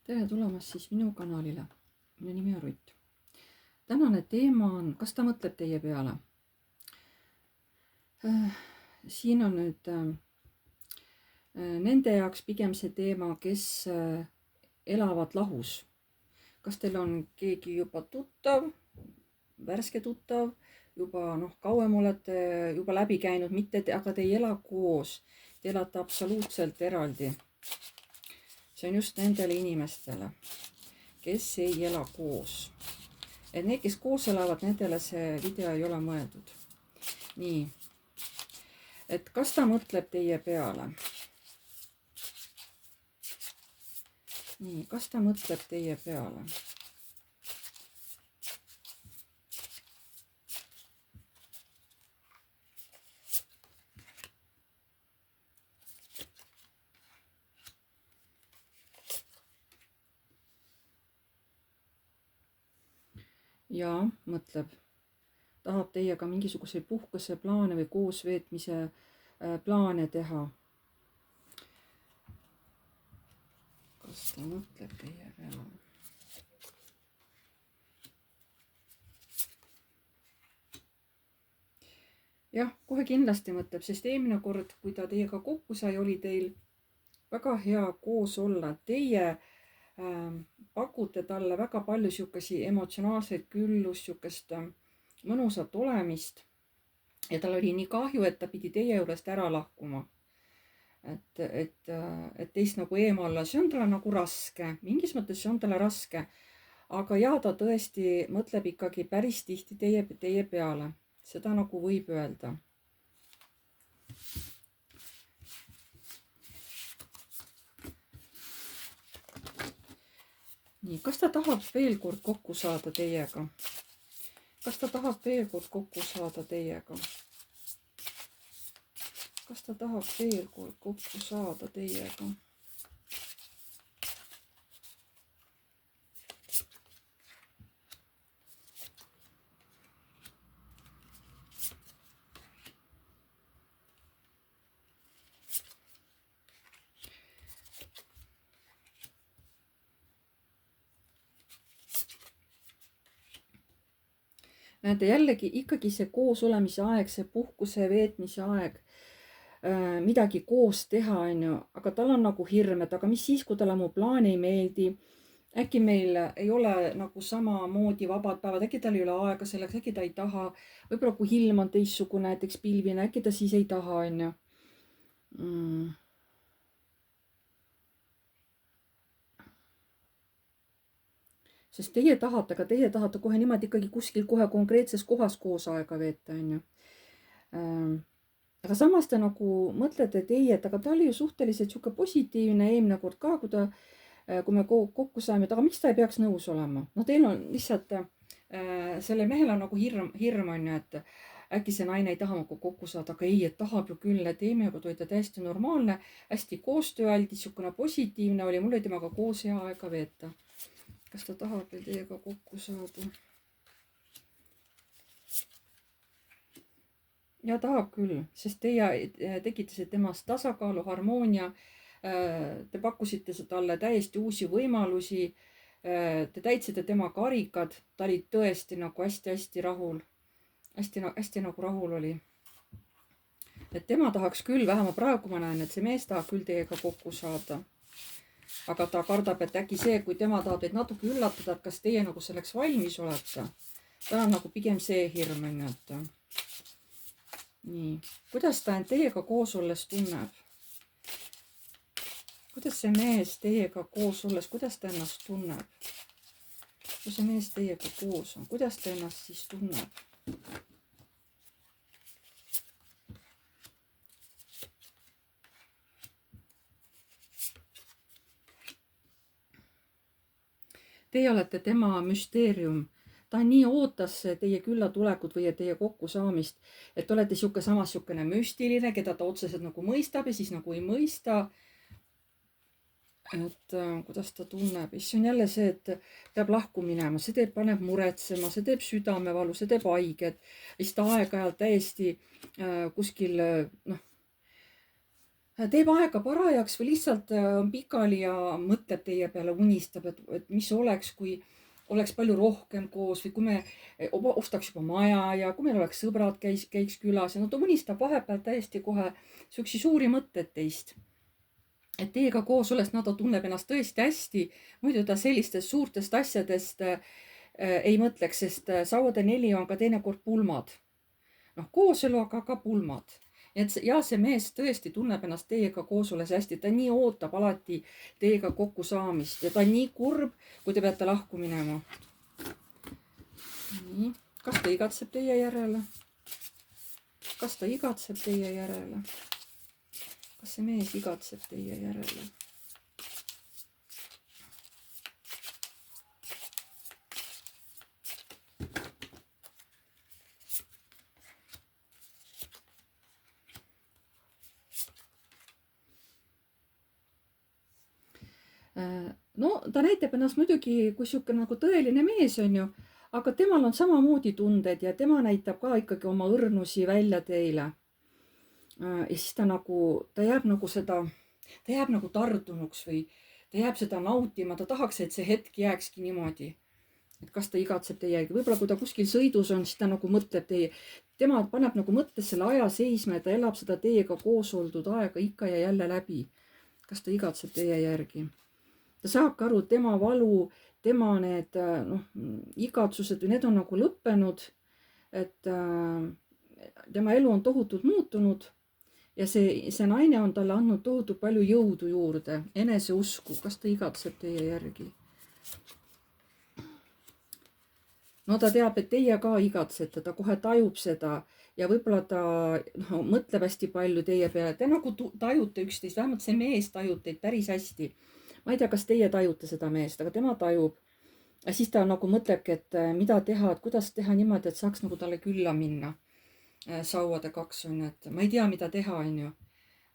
Tere tulemast siis minu kanalile. Minu nimi on Rutt. Tänane teema on, kas ta mõtleb teie peale? Siin on nüüd nende jaoks pigem see teema, kes elavad lahus. Kas teil on keegi juba tuttav, värske tuttav, juba kauem olete juba läbi käinud, mitte, aga te ei ela koos. Te elate absoluutselt eraldi. See on just nendele inimestele, kes ei ela koos. Et need, kes koos elavad, nendele see video ei ole mõeldud. Nii. Et kas ta mõtleb teie peale? Nii, kas ta mõtleb teie peale? Ja mõtleb. Tahab teiega mingisuguseid puhkuseplaane või koosveetmise plaane teha. Kas ta mõtleb teie peale? Jah, kohe kindlasti mõtleb, sest eelmine kord, kui ta teiega kokku sai, oli teil väga hea koos olla. Teie pakute talle väga palju siukesi emotsionaalseid küllust, siukest mõnusat olemist. Ja tal oli nii kahju, et ta pidi teie juurest ära lahkuma. Et teist nagu eemalla, see on talle nagu raske. Mingis mõttes see on talle raske. Aga ja ta tõesti mõtleb ikkagi päris tihti teie peale. Seda nagu võib öelda. Nii, kas ta tahab veel kord kokku saada teiega? Kas ta tahab veel kord kokku saada teiega? Kas ta tahab veel kord kokku saada teiega? Näete, jällegi ikkagi see koos olemise aeg, see puhkuse veetmise aeg, midagi koos teha, aga tal on nagu hirm, et aga mis siis, kui talle mu plaan ei meeldi, äkki meil ei ole nagu samamoodi vabad päevad, äkki tal ei ole aega selleks, äkki ta ei taha, võib-olla kui ilm on teistsugune, näiteks pilvine, äkki ta siis ei taha, Sest teie tahate, aga teie tahate kohe niimoodi ikkagi kuskil kohe konkreetses kohas koos aega veeta, Aga samas te nagu mõtlete teie, et aga ta oli ju suhteliselt siuke positiivne eelmine kord ka, kui me kokku saime, et aga miks ta ei peaks nõus olema? No teil on lihtsalt, selle mehel on nagu hirm, et äkki see naine ei taha minuga kokku saada, aga ei, et tahab ju küll, et eelmine kord oli ta täiesti normaalne, hästi koostööaldis, siukene positiivne oli, mul oli temaga koos hea aega veeta. Kas ta tahab veel teiega kokku saada? Ja tahab küll, sest teie tekitasite temast tasakaalu, harmoonia. Te pakkusite talle täiesti uusi võimalusi. Te täitsite tema karikad. Ta oli tõesti nagu hästi rahul. Hästi nagu rahul oli. Et tema tahaks küll, vähemalt praegu ma näen, et see mees tahab küll teiega kokku saada. Aga ta kardab, et äkki see, kui tema tahab teid natuke üllatada, et kas teie nagu selleks valmis olete. Ta on nagu pigem see hirm, et nii. Kuidas ta end teiega koos olles tunneb? Kuidas see mees teiega koos olles, kuidas ta ennast tunneb? Kui see mees teiega koos on, kuidas ta ennast siis tunneb? Teie olete tema müsteerium. Ta nii ootas teie küllatulekut või teie kokkusaamist, et olete samas siukene müstiline, keda ta otseselt nagu mõistab ja siis nagu ei mõista. Et kuidas ta tunneb. See on jälle see, et peab lahku minema. See paneb muretsema, see teeb südamevalu, see teeb haiget. Siis ta aeg-ajalt täiesti kuskil, teeb aega parajaks või lihtsalt on pikali ja mõtleb teie peale, unistab, et mis oleks, kui oleks palju rohkem koos või kui me ostaks juba maja ja kui meil oleks sõbrad, käiks külas ja no ta unistab vahepeal täiesti kohe siukesi suuri mõtteid teist. Et teiega koos olles, no ta tunneb ennast tõesti hästi, muidu ta sellistest suurtest asjadest ei mõtleks, sest sauade 4 on ka teinekord pulmad. Noh, kooselu, aga ka pulmad. Ja see mees tõesti tunneb ennast teiega koos olles hästi, ta nii ootab alati teiega kokku saamist ja ta on nii kurb, kui te peate lahku minema. Nii, kas ta igatseb teie järele? Kas ta igatseb teie järele? Kas see mees igatseb teie järele? No ta näitab ennast muidugi kui sihuke nagu tõeline mees on ju, aga temal on samamoodi tunded ja tema näitab ka ikkagi oma õrnusi välja teile. Ja siis ta jääb nagu tardunuks või ta jääb seda nautima, ta tahaks, et see hetk jääkski niimoodi. Et kas ta igatseb teiegi, võib-olla kui ta kuskil sõidus on, siis ta nagu mõtleb tema paneb nagu mõttes selle aja seisma ja ta elab seda teiega koos oldud aega ikka ja jälle läbi. Kas ta igatseb teie järgi? Ta saabki aru, tema valu, tema need igatsused, need on nagu lõppenud, et tema elu on tohutult muutunud ja see naine on talle andnud tohutult palju jõudu juurde, eneseusku. Kas ta igatseb teie järgi? No ta teab, et teie ka igatsete, ta kohe tajub seda ja võib-olla ta mõtleb hästi palju teie peale. Te nagu tajute üksteist, vähemalt see mees tajub teid päris hästi. Ma ei tea, kas teie tajute seda meest, aga tema tajub. Ja siis ta nagu mõtlebki, et mida teha, et kuidas teha niimoodi, et saaks nagu talle külla minna. Sauade 2 on, et ma ei tea, mida teha, on ju.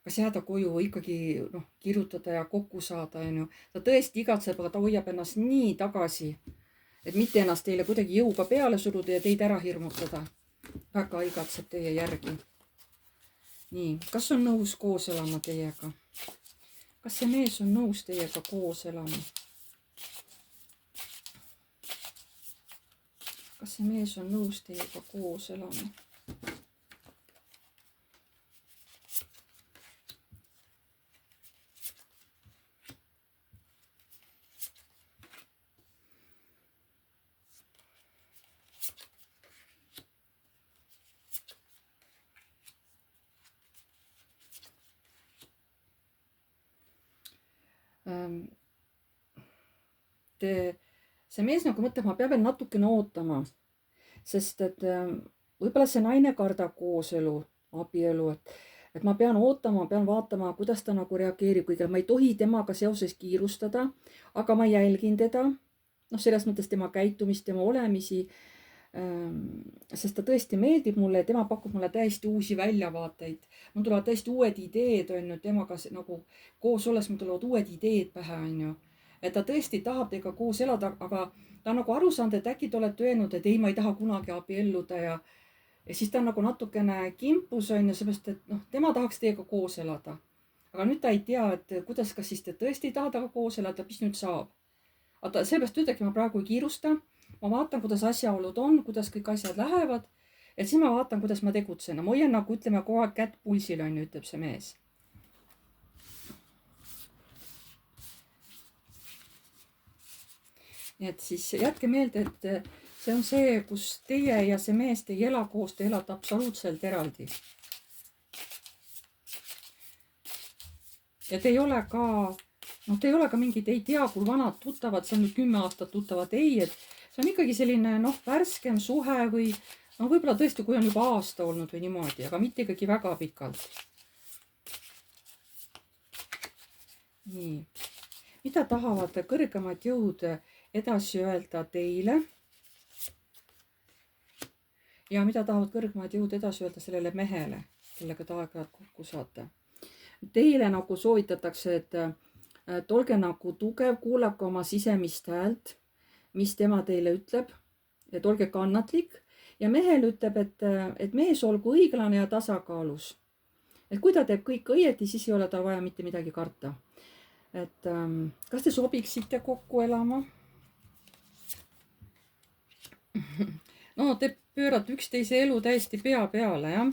Kas jääda koju või ikkagi kirjutada ja kokku saada, on ju. Ta tõesti igatseb, aga ta hoiab ennast nii tagasi, et mitte ennast teile kuidagi jõuga peale suruda ja teid ära hirmutada. Väga igatseb teie järgi. Nii, kas on nõus koos elama teiega? Kas see mees on nõus teiega koos elama? Kas see mees on nõus teiega koos elama? See mees nagu mõtleb, ma pean veel natukene ootama, sest et võib-olla see naine kardab kooselu, abielu, et ma pean ootama, pean vaatama, kuidas ta nagu reageerib kõigele. Ma ei tohi temaga seoses kiirustada, aga ma jälgin teda, selles mõttes tema käitumist, tema olemisi, sest ta tõesti meeldib mulle ja tema pakub mulle täiesti uusi väljavaateid. Mul tulevad täiesti uued ideed, on ju, temaga nagu koos olles mul tulevad uued ideed pähe, on ju. Et ta tõesti tahab teiega koos elada, aga ta on nagu aru saanud, et äkki te olete öelnud, et ei, ma ei taha kunagi abielluda ja siis ta on nagu natukene kimpus, on ju, seepärast, et tema tahaks teiega koos elada. Aga nüüd ta ei tea, et kuidas, kas siis te tõesti ei taha temaga koos elada, mis nüüd saab. Aga seepärast ütlegi, ma praegu ei kiirusta. Ma vaatan, kuidas asjaolud on, kuidas kõik asjad lähevad. Et siis ma vaatan, kuidas ma tegutsen. Ma hoian nagu, ütleme, kogu aeg kätt pulsil, on ju, ütleb see mees. Nii et siis jätke meelde, et see on see, kus teie ja see mees, te ei ela koos, te elate absoluutselt eraldi. Ja te ei ole ka mingid, ei tea, kui vanad tuttavad, see on nüüd 10 aastat tuttavad, ei, et see on ikkagi selline, värskem suhe või võib-olla tõesti, kui on juba aasta olnud või niimoodi, aga mitte ikkagi väga pikalt. Nii. Mida tahavad kõrgemad jõud edasi öelda teile? Ja mida tahavad kõrgemad jõud edasi öelda sellele mehele, kellega te aeg-ajalt kokku saate? Teile nagu soovitatakse, et olge nagu tugev, kuulake oma sisemist häält, mis tema teile ütleb, et olge kannatlik. Ja mehel ütleb, et mees olgu õiglane ja tasakaalus. et kui ta teeb kõik õieti, siis ei ole tal vaja mitte midagi karta. Et kas te sobiksite kokku elama? No te pöörate üksteise elu täiesti pea peale, jah.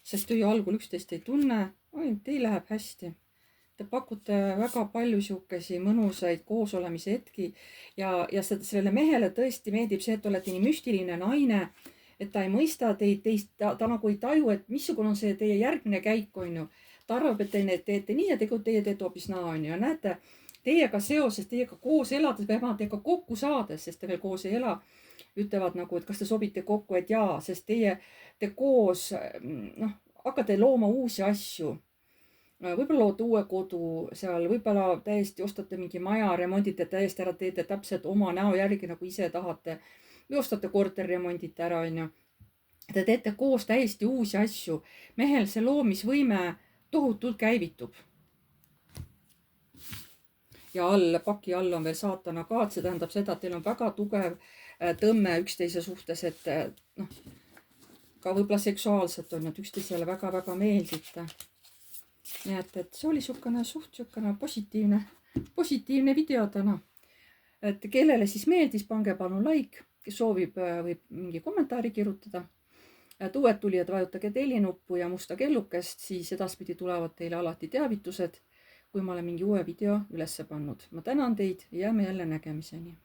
Sest te ju algul üksteist ei tunne. Oi, teil läheb hästi. Te pakute väga palju siukesi mõnusaid koosolemise hetki ja sellele mehele tõesti meeldib see, et te olete nii müstiline naine, et ta ei mõista teid, ta nagu ei taju, et missugune on see teie järgmine käik, on ju. Ta arvab, et te teete nii ja tegelikult teie teete hoopis naa, on ju. Ja näete, teiega seoses, teiega koos elades, vähemalt teiega kokku saades, sest te veel koos ei ela, ütlevad nagu, et kas te sobite kokku, et jaa, sest te koos, noh, hakkate looma uusi asju. Võib-olla loote uue kodu seal, võib-olla täiesti ostate mingi maja, remondite täiesti ära, teete täpselt oma näo järgi, nagu ise tahate. Või ostate korter, remondite ära, on ju. Te teete koos täiesti uusi asju. Mehel see loomisvõime tohutult käivitub. Ja paki all on veel saatana kaart, see tähendab seda, et teil on väga tugev tõmme üksteise suhtes, et noh, ka võib-olla seksuaalselt on, et üksteisele väga-väga meeldite. Nii et see oli suht positiivne video täna. Et kellele siis meeldis, pange palun like, kes soovib, võib mingi kommentaari kirjutada. Uued tulijad, vajutage tellinuppu ja musta kellukest, siis edaspidi tulevad teile alati teavitused, kui ma olen mingi uue video ülesse pannud. Ma tänan teid ja jääme jälle nägemiseni.